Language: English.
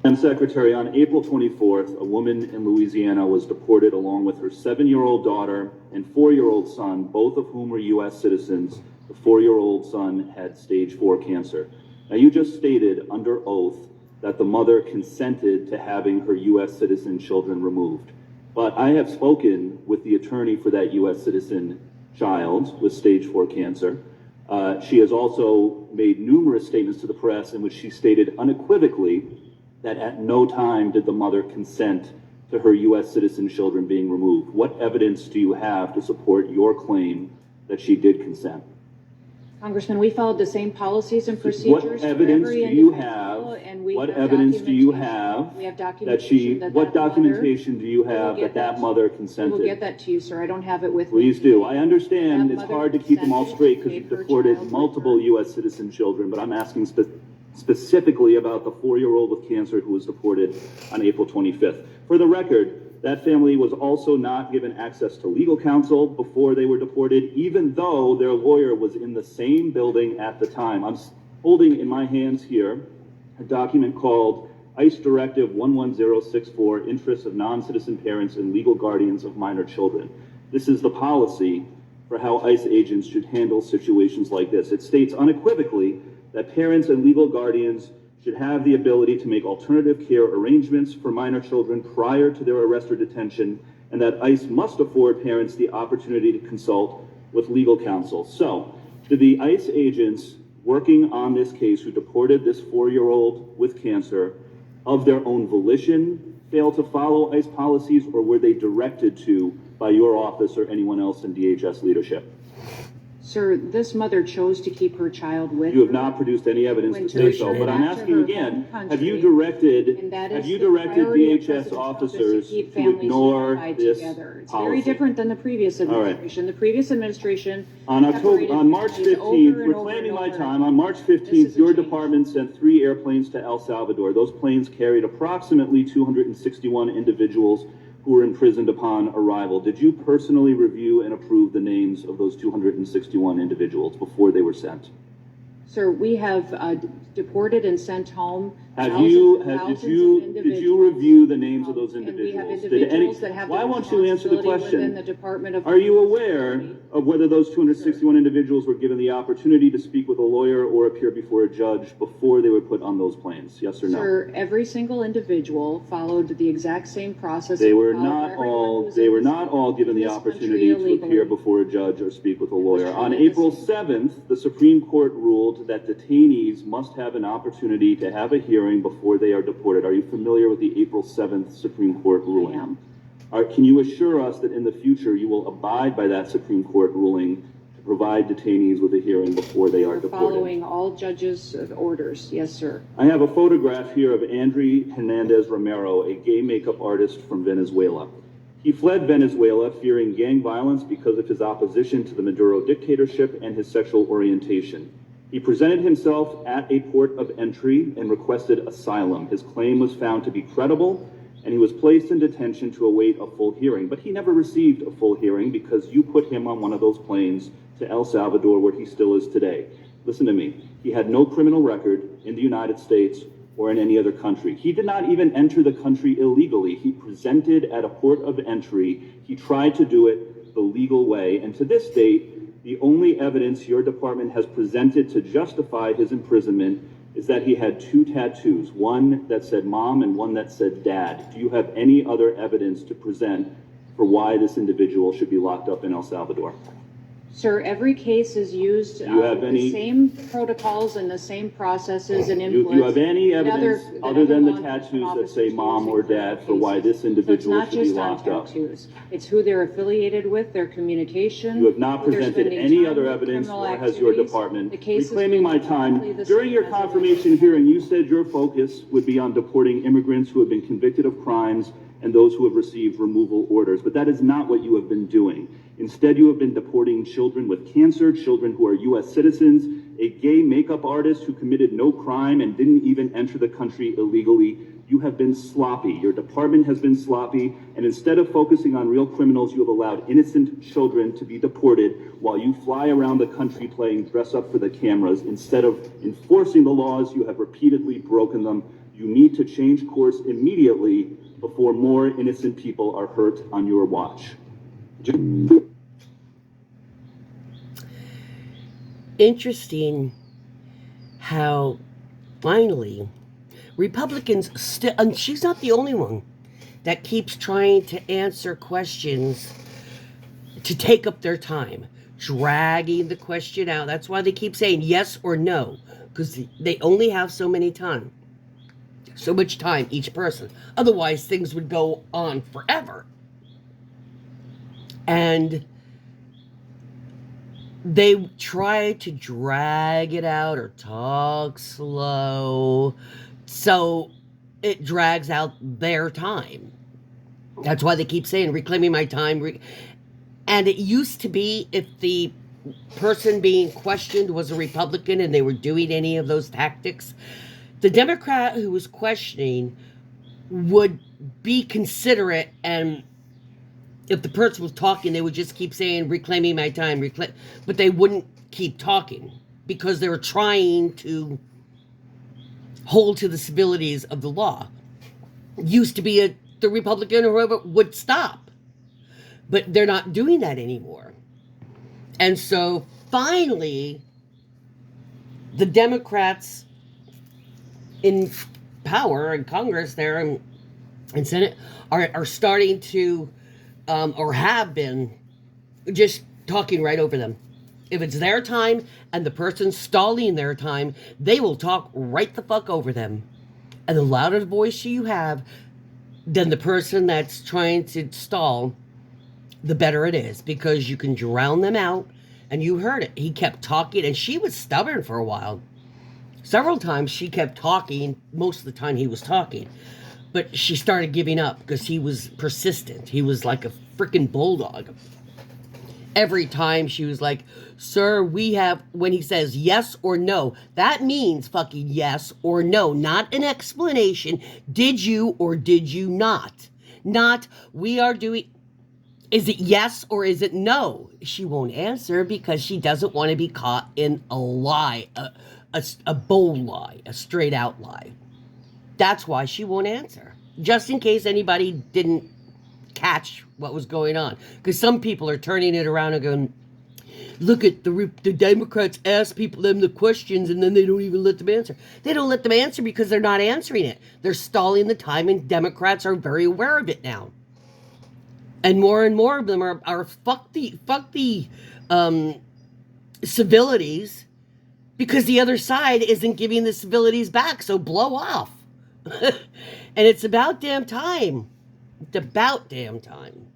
Madam Secretary, on April 24th, a woman in Louisiana was deported along with her 7-year-old daughter and 4-year-old son, both of whom were U.S. citizens. The 4-year-old son had stage 4 cancer. Now, you just stated under oath that the mother consented to having her U.S. citizen children removed. But I have spoken with the attorney for that U.S. citizen child with stage 4 cancer. She has also made numerous statements to the press in which she stated unequivocally that at no time did the mother consent to her U.S. citizen children being removed. What evidence do you have to support your claim that she did consent? Congressman, we followed the same policies and procedures. What evidence do you have? What evidence do you have that she? What documentation do you have that mother consented? We will get that to you, sir. I don't have it with me. Please do. I understand it's hard to keep them all straight because you've deported multiple U.S. citizen children, but I'm asking specifically about the 4-year-old with cancer who was deported on April 25th. For the record, that family was also not given access to legal counsel before they were deported, even though their lawyer was in the same building at the time. I'm holding in my hands here a document called ICE Directive 11064, Interests of Non-Citizen Parents and Legal Guardians of Minor Children. This is the policy for how ICE agents should handle situations like this. It states unequivocally that parents and legal guardians should have the ability to make alternative care arrangements for minor children prior to their arrest or detention, and that ICE must afford parents the opportunity to consult with legal counsel. So, do the ICE agents working on this case who deported this 4-year-old with cancer of their own volition fail to follow ICE policies, or were they directed to by your office or anyone else in DHS leadership? Sir, this mother chose to keep her child with her. You have not produced any evidence to say so, but I'm asking again, have you directed DHS officers to ignore this It's policy? very different than the previous administration. The previous administration on March 15th, reclaiming my time, on March 15th, your department sent 3 airplanes to El Salvador. Those planes carried approximately 261 individuals who were imprisoned upon arrival. Did you personally review and approve the names of those 261 individuals before they were sent? Sir, we have deported and sent home did you review the names of those individuals? And we have individuals that have why won't you answer the question? Within the Department of Are you aware of whether those 261 individuals were given the opportunity to speak with a lawyer or appear before a judge before they were put on those planes? Yes or no? Sir, every single individual followed the exact same process. They were not all given the opportunity to appear before a judge or speak with a lawyer. On April 7th, the Supreme Court ruled that detainees must have an opportunity to have a hearing before they are deported. Are you familiar with the April 7th Supreme Court ruling? I am. Can you assure us that in the future you will abide by that Supreme Court ruling to provide detainees with a hearing before they are deported? Following all judges' orders, yes, sir. I have a photograph here of Andre Hernandez Romero, a gay makeup artist from Venezuela. He fled Venezuela fearing gang violence because of his opposition to the Maduro dictatorship and his sexual orientation. He presented himself at a port of entry and requested asylum. His claim was found to be credible, and he was placed in detention to await a full hearing. But he never received a full hearing because you put him on one of those planes to El Salvador, where he still is today. Listen to me. He had no criminal record in the United States or in any other country. He did not even enter the country illegally. He presented at a port of entry. He tried to do it the legal way, and to this date, the only evidence your department has presented to justify his imprisonment is that he had 2 tattoos, one that said mom and one that said dad. Do you have any other evidence to present for why this individual should be locked up in El Salvador? Sir, every case is used the same protocols and the same processes and inputs. Do you have any evidence other than the tattoos that say mom or dad for why this individual should be locked up? It's who they're affiliated with, their communication. You have not presented any other evidence, or has your department. Reclaiming my time, during your confirmation hearing, you said your focus would be on deporting immigrants who have been convicted of crimes and those who have received removal orders, but that is not what you have been doing. Instead, you have been deporting children with cancer, children who are U.S. citizens, a gay makeup artist who committed no crime and didn't even enter the country illegally. You have been sloppy. Your department has been sloppy, and instead of focusing on real criminals, you have allowed innocent children to be deported while you fly around the country playing dress up for the cameras. Instead of enforcing the laws, you have repeatedly broken them. You need to change course immediately before more innocent people are hurt on your watch. Interesting how finally Republicans still, and she's not the only one that keeps trying to answer questions to take up their time, dragging the question out. That's why they keep saying yes or no, because they only have so much time each person. Otherwise, things would go on forever. And they try to drag it out or talk slow, so it drags out their time. That's why they keep saying, reclaiming my time. And it used to be, if the person being questioned was a Republican and they were doing any of those tactics, the Democrat who was questioning would be considerate, and if the person was talking, they would just keep saying, reclaiming my time, but they wouldn't keep talking because they were trying to hold to the civilities of the law. Used to be the Republican or whoever would stop, but they're not doing that anymore. And so finally, the Democrats in power in Congress there and Senate are starting to, or have been, just talking right over them. If it's their time and the person's stalling their time, they will talk right the fuck over them. And the louder the voice you have, then the person that's trying to stall, the better it is, because you can drown them out. And you heard it. He kept talking, and she was stubborn for a while. Several times she kept talking, most of the time he was talking. But she started giving up because he was persistent. He was like a freaking bulldog. Every time she was like, sir, when he says yes or no, that means fucking yes or no, not an explanation. Did you or did you not? Not, we are doing, is it yes or is it no? She won't answer because she doesn't want to be caught in a lie, a bold lie, a straight out lie. That's why she won't answer. Just in case anybody didn't catch what was going on. Because some people are turning it around and going, look at the Democrats ask them the questions and then they don't even let them answer. They don't let them answer because they're not answering it. They're stalling the time, and Democrats are very aware of it now. And more of them are fuck the civilities, because the other side isn't giving the civilities back, so blow off. And it's about damn time. It's about damn time.